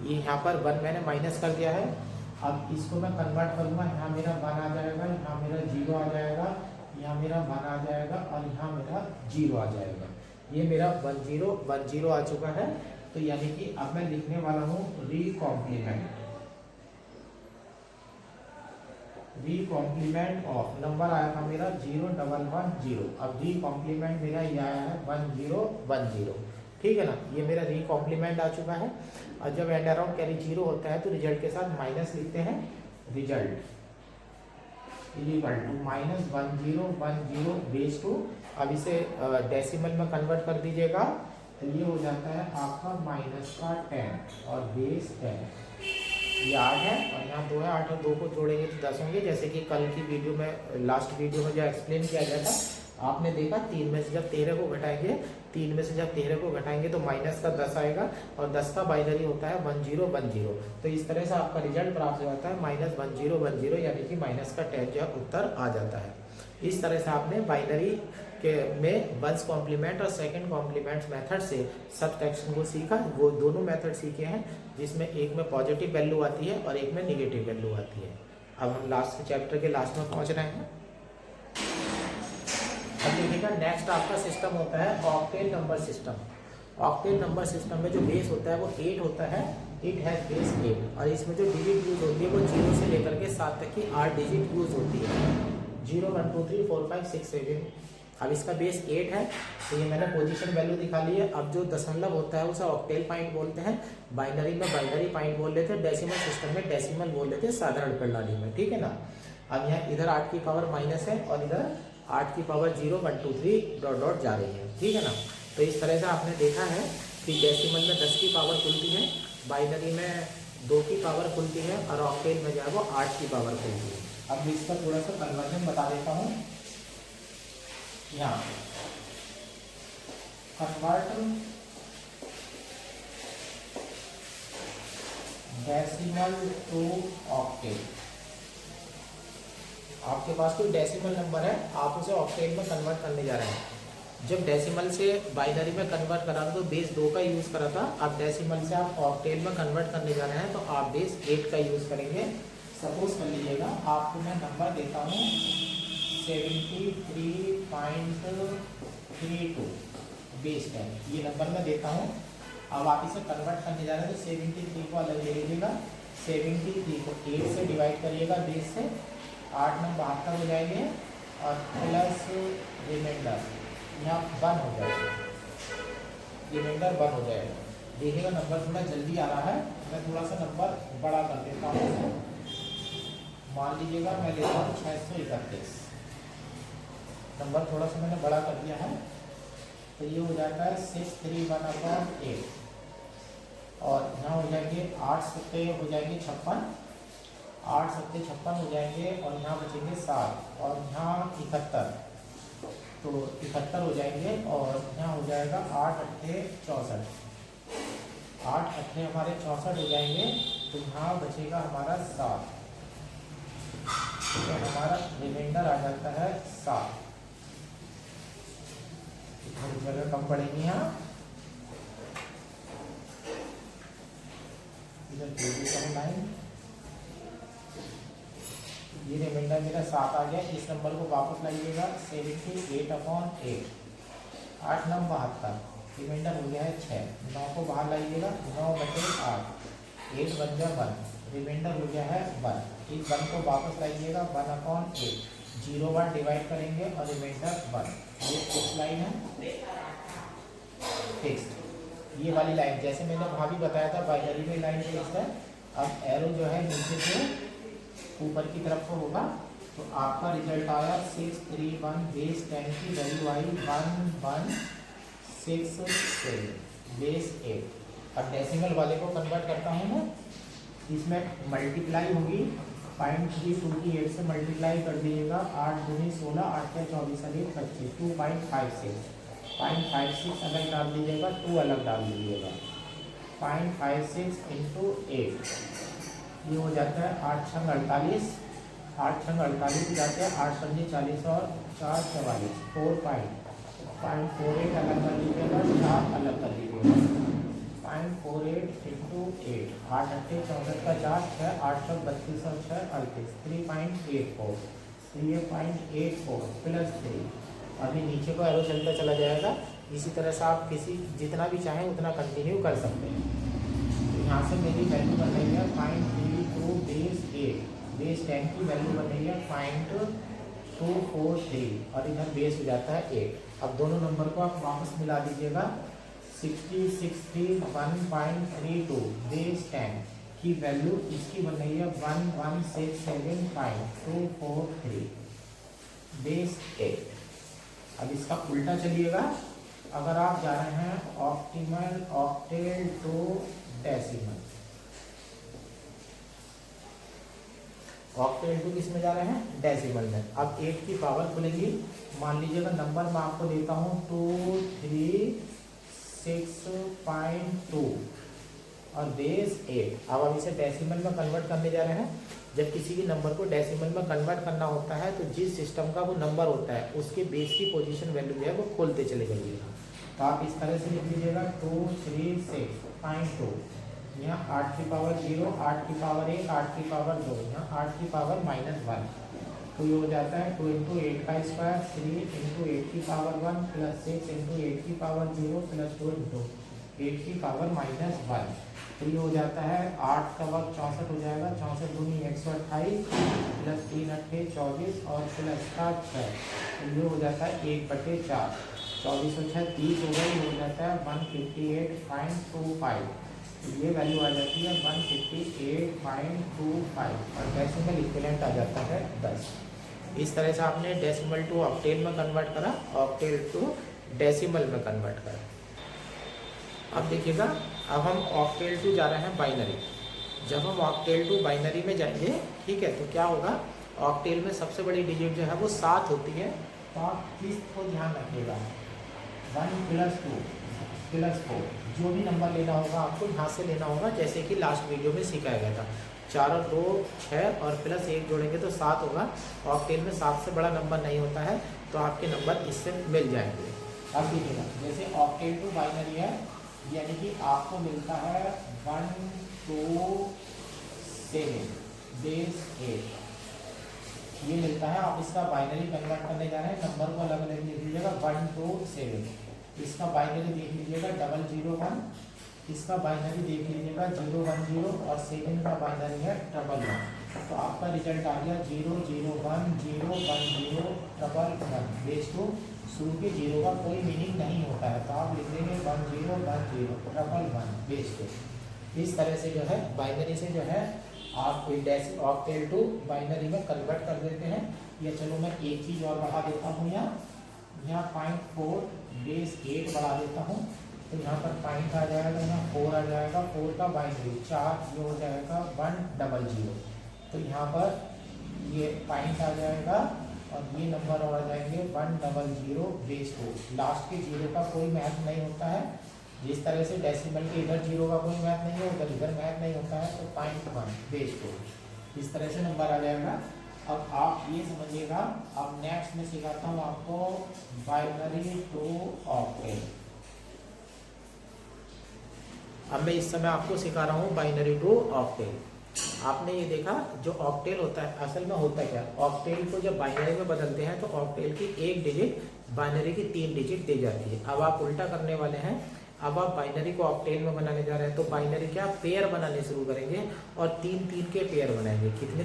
ये यहाँ पर 1 मैंने माइनस कर दिया है। अब इसको मैं कन्वर्ट करूँगा, यहाँ मेरा 1 आ जाएगा, यहाँ मेरा 0 आ जाएगा, यहाँ मेरा 1 आ जाएगा और यहाँ मेरा 0 आ जाएगा। ये मेरा 1 0 1 0 आ चुका है। तो यानी कि अब मैं लिखने वाला हूँ री कॉम्प्लीमेंट ऑफ नंबर आया था मेरा 0 1 1 0। अब री कॉम्प्लीमेंट मेरा ये आया है 1 0 1 0, ठीक है ना। ये मेरा री कॉम्प्लीमेंट आ चुका है। और जब एंड अराउंड कैरी 0 होता है तो रिजल्ट के साथ माइनस लिखते हैं, result equal to minus 1 0 1 0 base 2। अब इसे डेसिमल में कन्वर्ट कर दीजिएगा, तो ये हो जाता है आपका माइनस का 10 और बेस 10। ये 8 है और यहाँ 2 है, 8 और 2 को जोड़ेंगे तो 10 होंगे। जैसे कि कल की वीडियो में, लास्ट वीडियो में जो एक्सप्लेन किया गया था, आपने देखा 3 में से जब 13 को घटाएंगे, 3 में से जब 13 को घटाएंगे तो माइनस का 10 आएगा और 10 का बाइनरी होता है 1010। तो इस तरह से आपका रिजल्ट प्राप्त हो जाता है -1010, यानी कि माइनस का 10 जो उत्तर आ जाता है। इस तरह से आपने बाइनरी के में वंस कॉम्प्लीमेंट और सेकंड कॉम्प्लीमेंट मेथड से सब्ट्रैक्शन को सीखा। वो दोनों मेथड सीखे हैं, जिसमें एक में पॉजिटिव वैल्यू आती है और एक में निगेटिव वैल्यू आती है। अब हम लास्ट चैप्टर के लास्ट में पहुंच रहे हैं। अब देखिएगा, नेक्स्ट आपका सिस्टम होता है octal number system. Octal number system में जो बेस होता है वो 8 होता है, इट हैज बेस 8, और इसमें जो डिजिट यूज होती है वो 0 से लेकर के 7 तक की 8 डिजिट यूज होती है। 0 1 2 3 4 5 6 7। अब इसका बेस 8 है, तो ये मैंने पोजीशन वैल्यू दिखा ली है। अब जो दशमलव होता है उसे ऑक्टेल पॉइंट बोलते हैं, बाइनरी में बाइनरी पॉइंट बोल लेते हैं, डेसिमल सिस्टम में डेसिमल बोल लेते हैं साधारण प्रणाली में, ठीक है ना। अब यहाँ इधर 8 की पावर माइनस है और इधर 8 की पावर 0 1 2 3 डॉट डॉट जा रही है, ठीक है ना। तो इस तरह से आपने देखा है कि डेसिमल में 10 की पावर खुलती है, बाइनरी में 2 की पावर खुलती है और ऑक्टेल में जो है वो 8 की पावर खुलती है। अब इसका थोड़ा सा कन्वर्जन बता देता हूँ। यहाँ कन्वर्ट डेसिमल टू ऑक्टेल। आपके पास कोई डेसिमल नंबर है, आप उसे ऑक्टेल में कन्वर्ट करने जा रहे हैं। जब डेसिमल से बाइनरी में कन्वर्ट करा तो बेस 2 का यूज़ करा था, अब डेसिमल से आप ऑक्टेल में कन्वर्ट करने जा रहे हैं तो आप बेस 8 का यूज़ करेंगे। सपोज कर लीजिएगा, आपको मैं नंबर देता हूँ 73.32 बेस 10, ये नंबर मैं देता हूँ। अब आप इसे कन्वर्ट करने जा रहे हैं तो 73 को अलग ले लीजिएगा, 73 को 8 से डिवाइड करिएगा बेस से, 8 9 72 हो जाएंगे और प्लस रिमाइंडर यहाँ 1 हो जाएगा, रिमाइंडर 1 हो जाएगा। देखिएगा नंबर थोड़ा जल्दी आ रहा है, मैं थोड़ा सा नंबर बड़ा कर देता हूँ। मान लीजिएगा मैं लेता हूँ 631, नंबर थोड़ा सा मैंने बड़ा कर दिया है, तो ये हो जाता है 631/8 और यहाँ हो जाएंगे 8 सत्ते हो जाएंगे 56, 8 सत्ते 56 हो जाएंगे और यहाँ बचेंगे 7 और यहाँ 71, तो 71 हो जाएंगे और यहाँ हो जाएगा 8 अट्ठे 64, 8 अट्ठे हमारे 64 हो जाएंगे, तो यहाँ बचेगा हमारा 7, तो हमारा रिमाइंडर आ जाता है 7। थोड़ी जगह कम पड़ेगी यहाँ, इधर कम लाइन, ये रिमाइंडर मेरा 7 आ गया। इस नंबर को वापस लाइएगा 78/8, 8 9 72, रिमाइंडर हो गया है 6, 9 को बाहर लाइएगा, 9 बचे 8, 8 बन गया 1, रिमाइंडर हो गया है 1। इस 1 को वापस लाइएगा 1/8, 0 बार डिवाइड करेंगे और रिमाइंडर 1। ये फिक्स लाइन है, फिक्स ये वाली लाइन, जैसे मैंने वहाँ भी बताया था बाइनरी में लाइन फिक्स है। अब एरो जो है नीचे से ऊपर की तरफ को होगा, तो आपका रिजल्ट आया 631 बेस 10 की वैल्यू आई 1167 बेस 8। अब डेसिमल वाले को कन्वर्ट करता हूँ मैं, इसमें मल्टीप्लाई होगी 0.32 की 8 से मल्टीप्लाई कर दीजिएगा, 8 दूनी 16, 8 के 24 अरे 25, 2.56, 0.56 अलग डाल दीजिएगा, 2 अलग डाल दीजिएगा, 0.56 × 8, ये हो जाता है 8 छंग 48, 8 छंग 48 हो जाते हैं, 8 पंजे 40 और 4 44, 4.48 अलग कर लीजिएगा, 4 अलग कर लीजिएगा, 0.48 × 8, 8 अट्ठे 64 का 4, 6 8 छः 32 और 6 38, 3.84, 3.84 प्लस 3। अभी नीचे को एरो चलता चला जाएगा। इसी तरह से आप जितना भी चाहें उतना कंटिन्यू कर सकते हैं। तो यहाँ से मेरी वैल्यू बन रही है 0.32 बेस 8, बेस 10 की वैल्यू बन रही है 0.243 और इधर बेस हो जाता है 8। अब दोनों नंबर को आप वापस मिला दीजिएगा, 6061.32 बेस 10 की वैल्यू इसकी बन रही है 1167.243 बेस 8। अब इसका उल्टा चलिएगा, अगर आप जा रहे हैं octal octal to decimal, octal to किस में जा रहे हैं, डेसिमल में। अब 8 की पावर खुलेगी, मान लीजिएगा नंबर मैं आपको देता हूँ 236.2 और बेस 8। अब हम इसे डेसिमल में कन्वर्ट करने जा रहे हैं। जब किसी भी नंबर को डेसिमल में कन्वर्ट करना होता है तो जिस सिस्टम का वो नंबर होता है उसके बेस की पोजीशन वैल्यू जो है वो खोलते चले जाइएगा। तो आप इस तरह से लिख लीजिएगा 236.2, यहाँ 8 की पावर 0, 8 की पावर 1, 8 की पावर 2, यहाँ 8 की पावर -1। तो ये हो जाता है 2 × 8 का स्क्वायर, 3 × 8 की पावर 1 प्लस 6 × 8 की पावर 0 प्लस 2 × 8 की पावर -1। तो ये हो जाता है 8 का वर्ग 64 हो जाएगा, 64 दूनी 128 प्लस 3 8 24 और प्लस का 6। तो ये हो जाता है 1/4, 24 और 6 30 हो गई, हो जाता है 158.25। ये वैल्यू आ जाती है 158.25 और डेसिमल इक्विवेलेंट आ जाता है 10। इस तरह से आपने डेसिमल टू ऑक्टेल में कन्वर्ट करा, ऑक्टेल टू डेसिमल में कन्वर्ट करा। अब देखिएगा, अब हम ऑक्टेल टू जा रहे हैं बाइनरी। जब हम ऑक्टेल टू बाइनरी में जाएंगे, ठीक है, तो क्या होगा, ऑक्टेल में सबसे बड़ी डिजिट जो है वो 7 होती है। तो आप किस को ध्यान रखिएगा, 1 + 2 + 4, जो भी नंबर लेना होगा आपको यहाँ से लेना होगा, जैसे कि लास्ट वीडियो में सिखाया गया था। 4 और 2 6 और प्लस 1 जोड़ेंगे तो 7 होगा। ऑक्टेल में 7 से बड़ा नंबर नहीं होता है, तो आपके नंबर इससे मिल जाएंगे। अब देखिएगा, जैसे ऑक्टेल टू बाइनरी है, यानी कि आपको मिलता है 1 2 7 बेस 8, ये मिलता है। आप इसका बाइनरी कन्वर्ट करने जा रहे हैं, नंबर को अलग अलग लिख लीजिएगा 1 2 7। इसका बाइनरी देख लीजिएगा 001, इसका बाइनरी देख लीजिएगा 010 और 7 का बाइनरी है 11। तो आपका रिजल्ट आ गया 001010111 बेस 2। शुरू के 0 का कोई मीनिंग नहीं होता है, तो आप लिख देंगे 10101111 बेस 2। इस तरह से जो है बाइनरी से जो है आप ऑक्टेल टू बाइनरी में कन्वर्ट कर देते हैं। या चलो मैं एक चीज़ और बढ़ा देता हूँ, यहाँ 0.4 बेस 8 बढ़ा देता हूँ, तो यहाँ पर पॉइंट आ जाएगा, यहाँ 4 आ जाएगा, 4 का बाइनरी 4, ये हो जाएगा 100। तो यहाँ पर ये पॉइंट आ जाएगा और ये नंबर और आ जाएंगे 100 बेस 2। लास्ट के 0 का कोई मैथ नहीं होता है, जिस तरह से डेसिमल के इधर 0 का कोई मैथ नहीं है, उधर इधर मैथ नहीं होता है, तो 0.1 बेस 2 इस तरह से नंबर आ जाएगा। अब आप ये समझिएगा, अब नेक्स्ट में सिखाता हूँ आपको बाइनरी टू ऑक्टेल। अब मैं इस समय आपको सिखा रहा हूँ बाइनरी टू ऑक्टेल। आपने ये देखा, जो ऑक्टेल होता है असल में होता क्या, ऑक्टेल को जब बाइनरी में बदलते हैं तो ऑक्टेल की 1 डिजिट बाइनरी की 3 डिजिट दे जाती है। अब आप उल्टा करने वाले हैं, अब आप बाइनरी को ऑक्टेल में बनाने जा रहे हैं, तो बाइनरी क्या पेयर बनाने शुरू करेंगे और 3-3 के पेयर बनाएंगे। कितने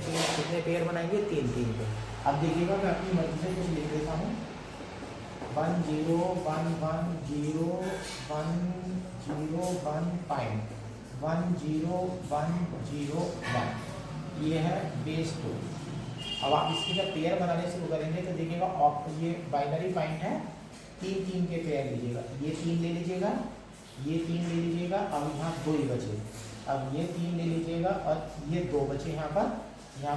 पेयर बनाएंगे, 3-3 के। अब देखिएगा, मैं अपनी मर्जी से कुछ लिख देता हूँ, 1 0 1 1 0 1 0 1 5 1 0 1 0 1, ये है बेस 2। अब आप इसकी जब पेयर बनाने शुरू करेंगे तो देखिएगा, ये बाइनरी पॉइंट है, 3-3 के पेयर लीजिएगा, ये 3 ले लीजिएगा, ये 3 ले लीजिएगा, अब यहाँ 2 ही बचे। अब ये 3 ले लीजिएगा और ये 2 बचे, यहाँ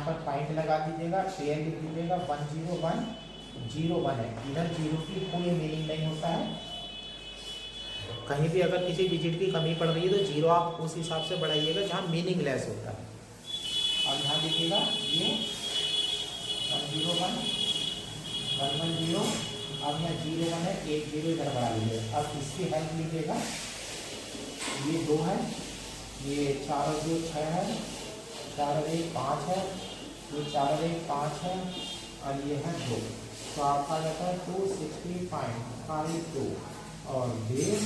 पर पॉइंट लगा दीजिएगा, पेयर लिख लीजिएगा 1 0 1 0 1 है। इधर 0 की कोई मीनिंग नहीं होता है, कहीं भी अगर किसी डिजिट की कमी पड़ रही है तो 0 आप उस हिसाब से बढ़ाइएगा जहाँ मीनिंग लेस होता है। अब यहाँ देखिएगा, ये 1 0 1 1 1 0, अब यहाँ 0 1 है, 1 0 इधर बढ़ा लीजिएगा। अब इसकी हेल्प लीजिएगा, ये 2 है, ये 4 और 2 6 है, 4 और 1 5 है, ये 4 और 1 5 है और ये है 2। तो आपका जाता है 260.52 और बेस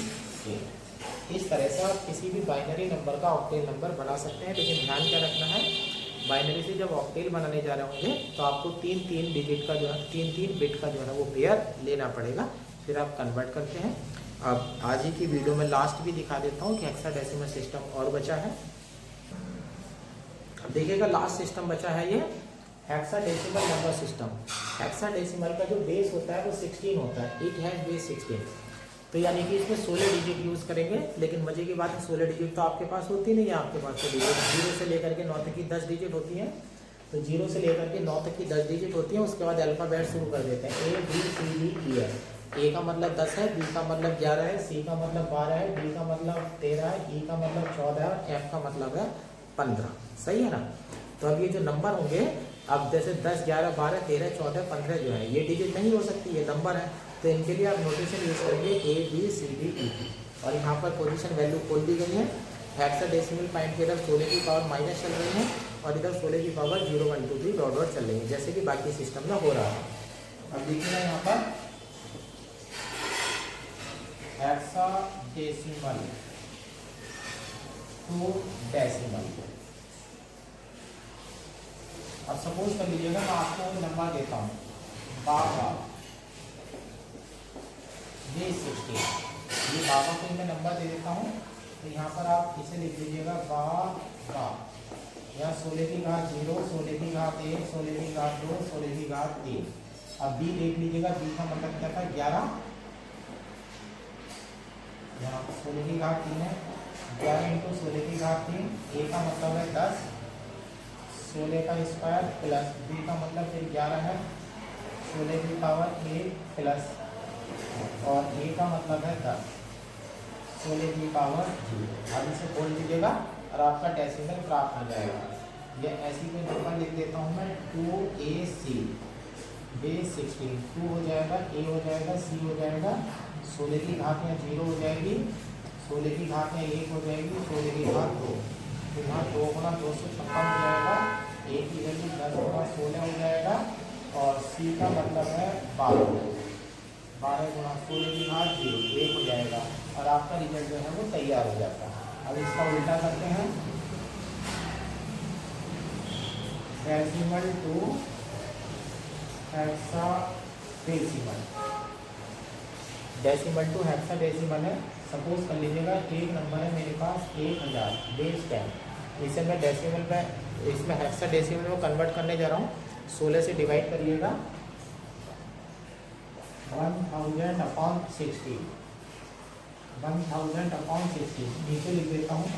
8। इस तरह से आप किसी भी बाइनरी नंबर का ऑक्टेल नंबर बना सकते हैं। लेकिन ध्यान क्या रखना है, बाइनरी से जब ऑक्टेल बनाने जा रहे होंगे तो आपको 3-3 डिजिट का जो है 3-3 बिट का जो है वो पेयर लेना पड़ेगा, फिर आप कन्वर्ट करते हैं। अब आज ही की वीडियो में लास्ट भी दिखा देता हूँ कि हेक्साडेसिमल सिस्टम और बचा है। अब देखिएगा, लास्ट सिस्टम बचा है ये हेक्साडेसिमल नंबर सिस्टम। हेक्साडेसिमल का जो बेस होता है वो 16 होता है, इट हैज़ बेस 16। तो यानी कि इसमें 16 डिजिट यूज़ करेंगे। लेकिन मजे की बात है, 16 डिजिट तो आपके पास होती नहीं है, आपके पास तो डिजिट 0 से लेकर के 9 तक की 10 डिजिट होती हैं। तो तो 0 से लेकर के 9 तक की 10 डिजिट होती है, उसके बाद अल्फ़ाबेट शुरू कर देते हैं। A B C D E है। A का मतलब 10 है, B का मतलब 11 है, C का मतलब 12 है, D का मतलब 13 है, E का मतलब 14 है और F का मतलब है 15। सही है ना। तो अब ये जो नंबर होंगे, अब जैसे 10 11 12 13 14 15 जो है ये डिजिट नहीं हो सकती, ये नंबर है। तो इनके लिए आप नोटेशन यूज करेंगे A B C D E। और यहाँ पर पोजीशन वैल्यू खोल दी गई है। हेक्साडेसिमल पॉइंट के इधर 16 की पावर माइनस चल रही है और इधर 16 की पावर 0 1 2 3 डॉट डॉट चल रही है, जैसे कि बाकी सिस्टम में हो रहा है। अब देखिएगा यहाँ पर हेक्साडेसिमल टू डेसिमल। अब सपोज कर लीजिएगा मैं आपको नंबर देता हूँ 12 16, ये 12 को मैं नंबर दे देता हूँ। तो यहाँ पर आप इसे लिख लीजिएगा 12, यहाँ 16 की घात 0, 16 की घात 1, 16 की घात 2, 16 की घात 3। अब b देख लीजिएगा, b का मतलब क्या था 11, यहाँ 16 की घात 3 है, 11 इंटू 16 की घात 3, a का मतलब है 10, 16 का स्क्वायर प्लस b का मतलब फिर 11 है, 16 की पावर 1 प्लस और a का मतलब है 10, 16 की पावर 0। अब इसे बोल दीजिएगा और आपका डेसिमल प्राप्त हो जाएगा। ये ऐसी कोई नंबर लिख देता हूँ मैं 2AC बेस 16, 2 हो जाएगा, a हो जाएगा, c हो जाएगा, 16 की घात में 0 हो जाएगी, 16 की घात में 1 हो जाएगी, 16 की घात 2, तो यहाँ 2 गुना 256 हो जाएगा, a की वैल्यू 10 गुना 16 हो जाएगा और c का मतलब है 12, 12 गुना 16 की घात 0 1 हो जाएगा और आपका रिजल्ट जो है वो तैयार हो जाता है। अब इसका उल्टा करते हैं, decimal to hexadecimal, decimal to hexadecimal है। सपोज कर लीजिएगा एक नंबर है मेरे पास 1000 बेस 10, इसे मैं डेसिमल में, इसमें हेक्साडेसिमल में कन्वर्ट करने जा रहा हूँ। 16 से डिवाइड करिएगा, 1000 अपॉन 60, 1000 अपॉन 60 नीचे लिख देता हूँ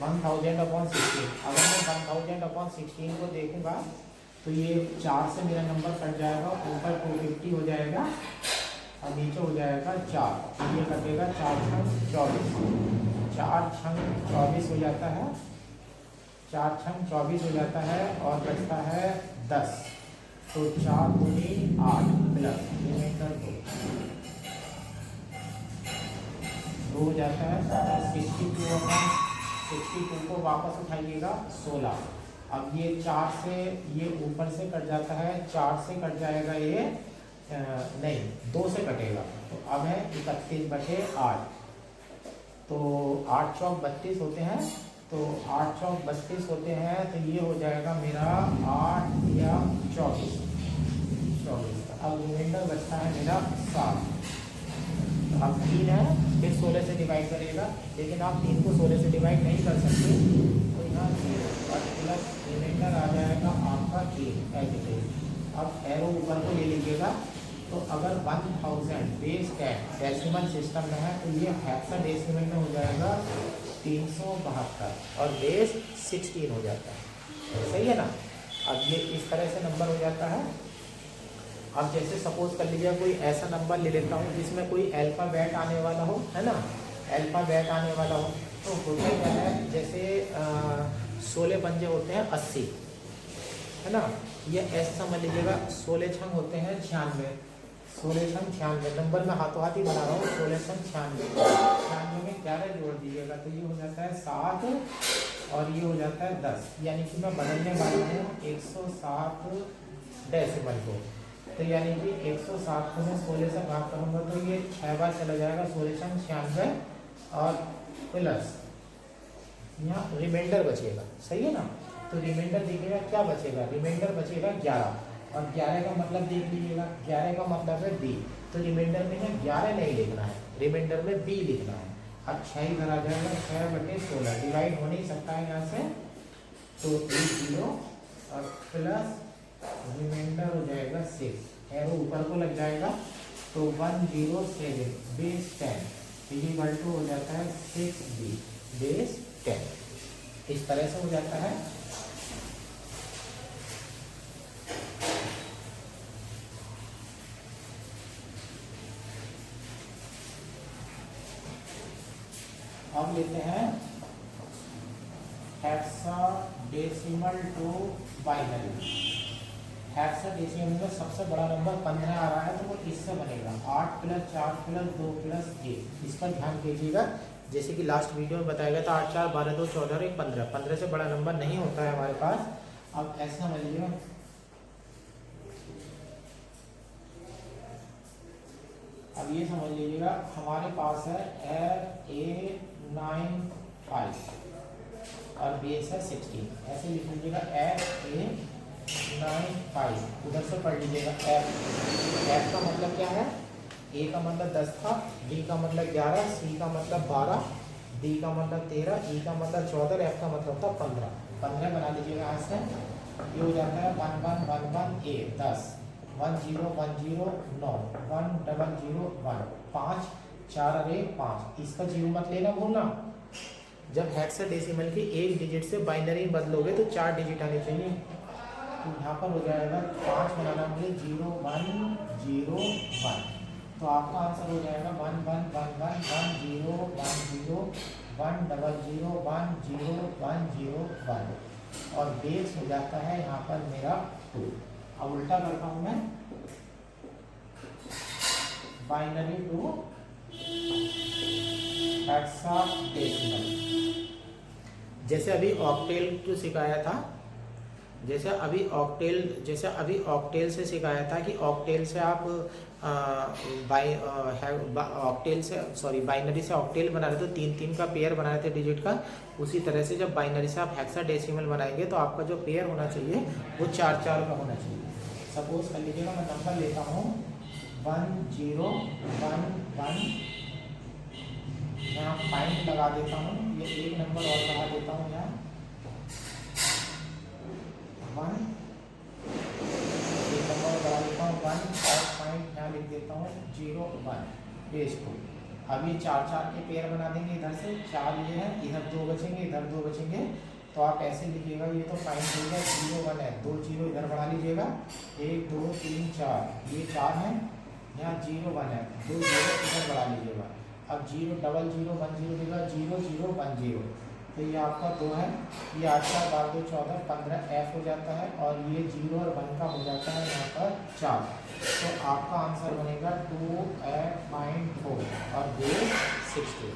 1000 अपॉन 16। अगर मैं 1000 अपॉन 16 को देखूंगा तो ये 4 से मेरा नंबर कट जाएगा, ऊपर 250 हो जाएगा और नीचे हो जाएगा 4, तो ये कटेगा 4 छंग 24, 4 छंग 24 हो जाता है, 4 छंग 24 हो जाता है और बचता है 10, तो 4 दूनी 8 प्लस रिमाइंडर 2 हो जाता है 62 को वापस उठाइएगा 16। अब ये 4 से ये ऊपर से कट जाता है, 4 से कट जाएगा ये नहीं 2 से कटेगा, तो अब है 31 बटे 8, तो 8 चौक 32 होते हैं, तो 8 चौक 32 होते हैं, तो ये हो जाएगा मेरा 8 या 24। अब रिमाइंडर बचता है मेरा 7। अब 3 है, फिर 16 से डिवाइड करिएगा, लेकिन आप 3 को 16 से डिवाइड नहीं कर सकते, तो यहाँ 0 और प्लस रिमाइंडर आ जाएगा आपका 3 एज इट इज। अब एरो ऊपर को ले लीजिएगा, तो अगर 1000 बेस 10 डेसिमल सिस्टम में है तो ये हेक्साडेसिमल में हो जाएगा 372 और बेस 16 हो जाता है। सही है ना। अब ये इस तरह से नंबर हो जाता है। अब जैसे सपोज कर लीजिए कोई ऐसा नंबर ले लेता हूँ जिसमें कोई अल्फ़ाबेट आने वाला हो, है ना, अल्फ़ाबेट आने वाला हो, तो होता क्या है, जैसे 16 पंजे होते हैं 80, है ना, ये ऐसे समझ लीजिएगा 16 छंग होते हैं 96, 16 छंग 96, नंबर में हाथों हाथ ही बना रहा हूँ, 16 छंग 96 में 11 जोड़ दीजिएगा तो ये हो जाता है 7 और ये हो जाता है 10, यानी कि मैं बदलने वाला हूँ 107 डेसिमल को, तो यानी कि 107 को मैं 16 से भाग करूँगा तो ये 6 बार चला जाएगा, 16 छंग 96 और प्लस यहाँ रिमाइंडर बचेगा। सही है ना। तो रिमाइंडर देखिएगा क्या बचेगा, रिमाइंडर बचेगा 11 और 11 का मतलब देख लीजिएगा, 11 का मतलब है बी, तो रिमाइंडर में 11 नहीं लिखना है, रिमाइंडर में बी लिखना है। अब 6 इधर आ जाएगा, 6 बटे 16 डिवाइड हो नहीं सकता है यहाँ से, तो 0 और प्लस रिमाइंडर हो जाएगा 6, एरो ऊपर को लग जाएगा, तो 107 बेस 10 इक्वल टू हो जाता है 6b बेस 10। इस तरह से हो जाता है। अब लेते हैं हेक्साडेसिमल टू बाइनरी। हेक्साडेसिमल में सबसे बड़ा नंबर 15 आ रहा है, तो वो इससे बनेगा 8 + 4 + 2 + 1। इस पर ध्यान दीजिएगा, जैसे कि लास्ट वीडियो में बताया गया था 8 4 12 2 14 और 1 15। 15 से बड़ा नंबर नहीं होता है हमारे पास। अब ऐसा समझ लीजिए, अब ये समझ लीजिएगा हमारे पास है FA95 और बेस है 16। ऐसे लिख लीजिएगा FA95, उधर से पढ़ लीजिएगा F का मतलब क्या है, A का मतलब 10 था, B का मतलब 11, C का मतलब 12, D का मतलब 13, E का मतलब 14 और F का मतलब था 15। 15 बना लीजिएगा यहाँ से। ये हो जाता है 1 1 1 1 A 10, 1 0 1 0 9, 1 0 0 1 5, 4 और 1 5। इसका जीरो मत लेना भूलना। जब हेक्साडेसिमल के एक डिजिट से बाइनरी बदलोगे तो 4 डिजिट आने चाहिए। तो यहाँ पर हो जाएगा 5 बनाना मुझे 0 1 0 1। तो आपका आंसर हो जाएगा 1 1 1 1 1 0 1 0 1 0 0 1 0 1 0 1 और बेस हो जाता है यहाँ पर मेरा 2। अब उल्टा करता हूँ मैं, बाइनरी टू हेक्साडेसिमल। जैसे अभी ऑक्टेल टू सिखाया था, जैसे अभी ऑक्टेल से सिखाया था कि ऑक्टेल से आप बाइनरी से ऑक्टेल बना रहे थे, 3 3 का पेयर बना रहे थे डिजिट का। उसी तरह से जब बाइनरी से आप हेक्साडेसिमल बनाएंगे तो आपका जो पेयर होना चाहिए वो 4 4 का होना चाहिए। सपोज कर लीजिएगा मैं नंबर लेता हूँ 1 0 1 1, यहाँ पॉइंट लगा देता हूँ, ये एक नंबर और लगा देता हूँ यहाँ 1, एक नंबर लगा देता हूँ 1 और पॉइंट यहाँ लिख देता हूँ 0 1 बेस 2। अब ये 4 4 के पेयर बना देंगे, इधर से 4 ये है, इधर 2 बचेंगे, इधर 2 बचेंगे। तो आप ऐसे लिखिएगा, ये तो पॉइंट हो गया 0 1 है, 2 0 इधर बढ़ा लीजिएगा, 1 2 3 4, ये 4 है, यहाँ 0 1 है, 2 0 इधर बढ़ा लीजिएगा। अब 0 0 0 1 0 देगा 0 0 1 0, तो ये आपका 2 है। ये 8 4 12 2 14 15 F हो जाता है और ये 0 और 1 का हो जाता है यहाँ पर 4। तो आपका आंसर बनेगा 2F.4 और बेस 16।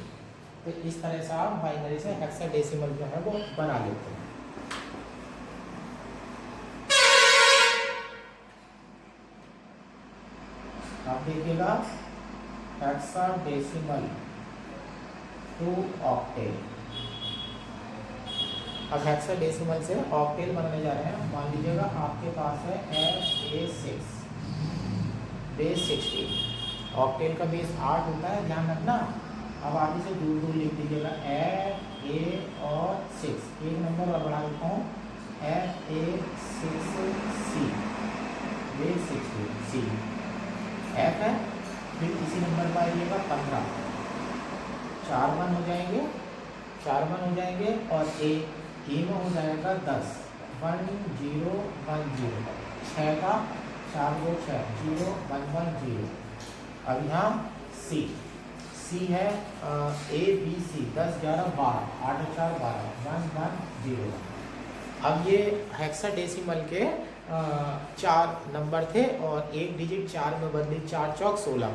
तो इस तरह से आप बाइनरी से हेक्साडेसिमल जो है वो बना लेते हैं। आप देखिएगा हेक्साडेसिमल टू ऑक्टेल। अब हेक्साडेसिमल से ऑक्टेल बनाने जा रहे हैं। मान लीजिएगा आपके पास है FA6 बेस 16। ऑक्टेल का बेस 8 होता है, ध्यान रखना। अब आगे से दूर दूर लिख दीजिएगा FA और 6। एक नंबर और बढ़ा देता हूँ FA6C बेस 16 C F है। फिर इसी नंबर पर आइएगा 15, 4 1 हो जाएंगे, 4 1 हो जाएंगे और A में हो जाएगा 10, 1 0 1 0, 6 का 4 2 6 0 1 1 0। अब यहाँ C है ABC 10 11 12, 8 4 12, 1 1 0। अब ये हेक्साडेसिमल के 4 नंबर थे और एक डिजिट 4 में बदली, 4 चौक 16।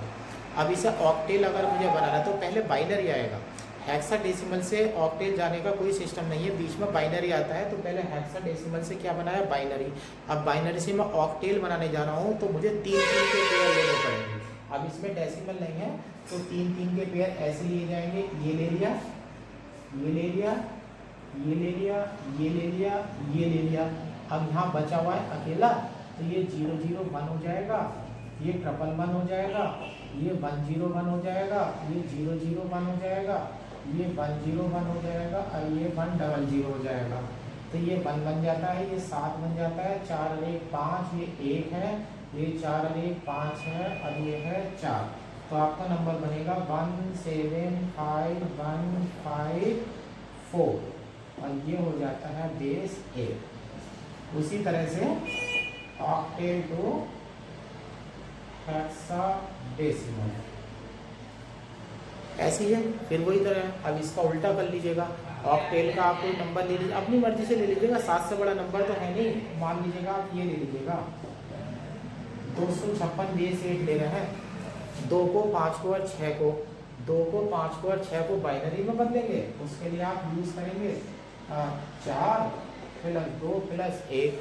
अब इसे ऑक्टेल अगर मुझे बनाना है तो पहले बाइनरी आएगा। हेक्साडेसिमल से ऑक्टेल जाने का कोई सिस्टम नहीं है, बीच में बाइनरी आता है। तो पहले हेक्साडेसिमल से क्या बनाया, बाइनरी। अब बाइनरी से मैं ऑक्टेल बनाने जा रहा हूँ तो मुझे 3 3 के पेयर लेने पड़ेंगे। अब इसमें डेसिमल नहीं है तो 3 3 के पेयर ऐसे लिए जाएंगे। ये ले लिया, ये ले लिया, ये ले लिया, ये ले लिया, ये ले लिया। अब यहाँ बचा हुआ है अकेला, तो ये 0 0 1 हो जाएगा, ये 1 1 हो जाएगा, ये 1 0 1 हो जाएगा, ये 0 0 1 हो जाएगा, ये 1 0 1 हो जाएगा और ये 1 0 0 हो जाएगा। तो ये 1 बन जाता है, ये 7 बन जाता है, 4 और 1 5, ये 1 है, ये 4 और 1 5 है और ये है 4। तो आपका नंबर बनेगा 175 154 और ये हो जाता है बेस 8। उसी तरह से ऑक्टेल टू हेक्साडेसिमल। ऐसी है। फिर वही तरह है, अब इसका उल्टा कर लीजिएगा। ऑक्टेल का आप कोई नंबर ले लीजिए, अपनी मर्जी से ले लीजिएगा, 7 से बड़ा नंबर तो है नहीं, मान लीजिएगा आप ये ले लीजिएगा 256 बेस 8 ले रहे हैं। 2 को 5 को और 6 को, 2 को 5 को और 6 को बाइनरी में बदलेंगे। उसके लिए आप यूज़ करेंगे 4 प्लस 2 प्लस 1,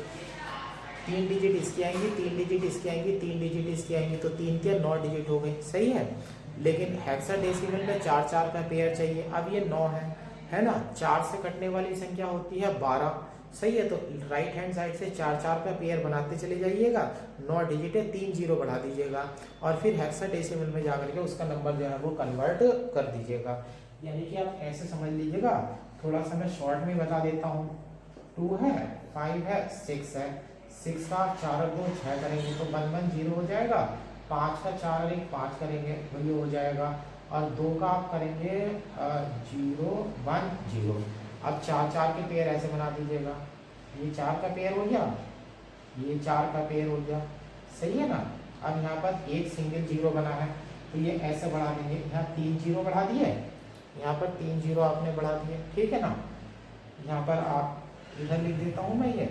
3 डिजिट इसकी आएंगी, 3 डिजिट इसकी आएंगी, 3 डिजिट इसकी आएंगी, तो 3 के 9 डिजिट हो गई, सही है। लेकिन हेक्साडेसिमल में 4 का पेयर चाहिए। अब ये 9 है ना, 4 से कटने वाली संख्या होती है 12, सही है। तो राइट हैंड साइड से 4 का पेयर बनाते चले जाइएगा, 9 डिजिट है, 3 जीरो बढ़ा दीजिएगा और फिर हेक्साडेसिमल में जाकर के उसका नंबर जो है वो कन्वर्ट कर दीजिएगा। यानी कि आप ऐसे समझ लीजिएगा, थोड़ा सा मैं शॉर्ट में बता देता हूँ। 2 है, 5 है, 6 है, 6 का 4 और 2 6 करेंगे तो 1 1 0 हो जाएगा। 5 का 4 और 1 5 करेंगे तो ये हो जाएगा। और 2 का आप करेंगे 0 1 0। अब 4 के पेयर ऐसे बना दीजिएगा, ये 4 का पेयर हो गया, ये 4 का पेयर हो गया, सही है ना। अब यहाँ पर एक सिंगल जीरो बना है तो ये ऐसे बढ़ा देंगे, यहाँ 3 जीरो बढ़ा दिए, यहाँ पर 3 जीरो आपने बढ़ा दिए, ठीक है ना। यहाँ पर आप इधर लिख देता हूँ मैं, ये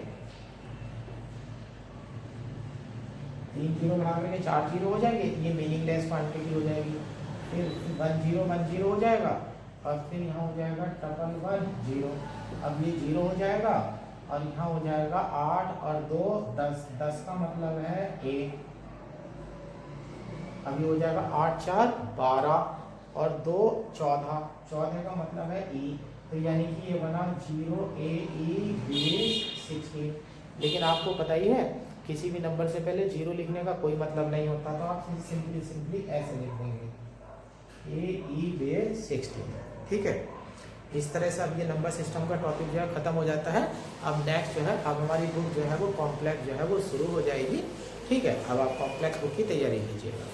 3 जीरो बढ़ा करके 4 जीरो हो जाएंगे, ये मीनिंगलेस क्वांटिटी हो जाएगी। फिर 1 0 हो जाएगा और फिर यहाँ हो जाएगा 1 0। अब ये 0 हो जाएगा और यहाँ हो जाएगा 8 और 2 10, 10 का मतलब है 1। अब ये हो जाएगा 8 4 12 और 2 14, 14 का मतलब है ई। तो यानी कि ये बना 0 A E बेस 16। लेकिन आपको पता ही है किसी भी नंबर से पहले 0 लिखने का कोई मतलब नहीं होता, तो आप सिंपली ऐसे लिख देंगे A E बेस 16, ठीक है। इस तरह से अब ये नंबर सिस्टम का टॉपिक जो है खत्म हो जाता है। अब नेक्स्ट जो है, अब हमारी बुक जो है वो कॉम्प्लेक्स जो है वो शुरू हो जाएगी, ठीक है। अब आप कॉम्प्लेक्स बुक की तैयारी कीजिएगा।